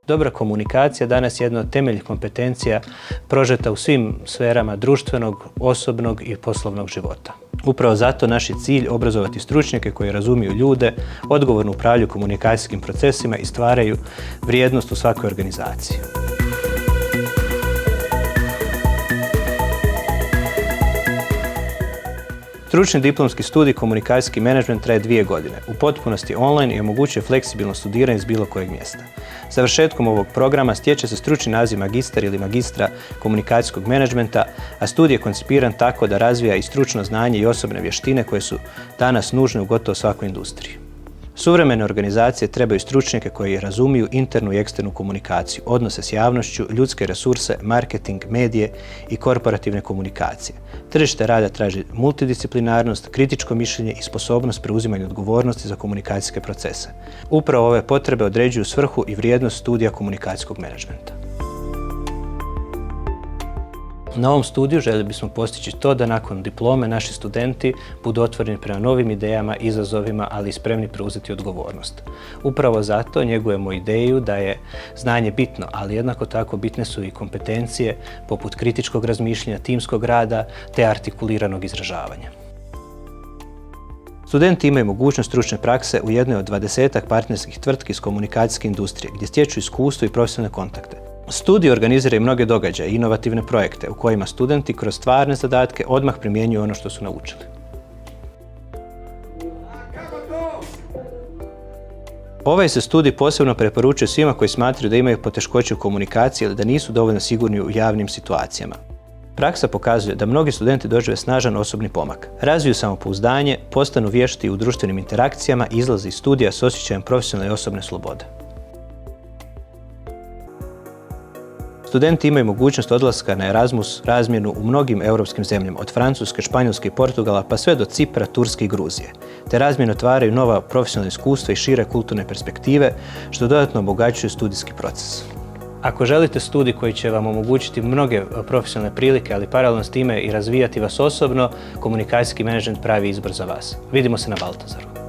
Dobra komunikacija danas je jedna od temeljnih kompetencija prožeta u svim sferama društvenog, osobnog i poslovnog života. Upravo zato naš je cilj obrazovati stručnjake koji razumiju ljude, odgovorno upravljaju komunikacijskim procesima i stvaraju vrijednost u svakoj organizaciji. Stručni diplomski studij komunikacijski menadžment traje 2 godine. U potpunosti online i omogućuje fleksibilno studiranje iz bilo kojeg mjesta. Završetkom ovog programa stječe se stručni naziv magistar ili magistra komunikacijskog menadžmenta, a studij je koncipiran tako da razvija i stručno znanje i osobne vještine koje su danas nužne u gotovo svakoj industriji. Suvremene organizacije trebaju stručnjake koji razumiju internu i eksternu komunikaciju, odnose s javnošću, ljudske resurse, marketing, medije i korporativne komunikacije. Tržište rada traži multidisciplinarnost, kritičko mišljenje i sposobnost preuzimanja odgovornosti za komunikacijske procese. Upravo ove potrebe određuju svrhu i vrijednost studija komunikacijskog menadžmenta. Na ovom studiju željeli bismo postići to da nakon diplome naši studenti budu otvoreni prema novim idejama, izazovima, ali i spremni preuzeti odgovornost. Upravo zato njegujemo ideju da je znanje bitno, ali jednako tako bitne su i kompetencije poput kritičkog razmišljanja, timskog rada te artikuliranog izražavanja. Studenti imaju mogućnost stručne prakse u jednoj od 20-ak partnerskih tvrtki iz komunikacijske industrije gdje stječu iskustvo i profesionalne kontakte. Studij organizira i mnoge događaje i inovativne projekte u kojima studenti kroz stvarne zadatke odmah primjenjuju ono što su naučili. Ovaj se studij posebno preporučuje svima koji smatraju da imaju poteškoće u komunikaciji ili da nisu dovoljno sigurni u javnim situacijama. Praksa pokazuje da mnogi studenti dožive snažan osobni pomak. Razviju samopouzdanje, postanu vješti u društvenim interakcijama i izlaze iz studija s osjećajem profesionalne i osobne slobode. Studenti imaju mogućnost odlaska na Erasmus razmjenu u mnogim europskim zemljama, od Francuske, Španjolske i Portugala pa sve do Cipra, Turske i Gruzije. Te razmjene otvaraju nova profesionalna iskustva i šire kulturne perspektive, što dodatno obogaćuje studijski proces. Ako želite studij koji će vam omogućiti mnoge profesionalne prilike, ali paralelno s time i razvijati vas osobno, komunikacijski menadžment pravi izbor za vas. Vidimo se na Baltazaru.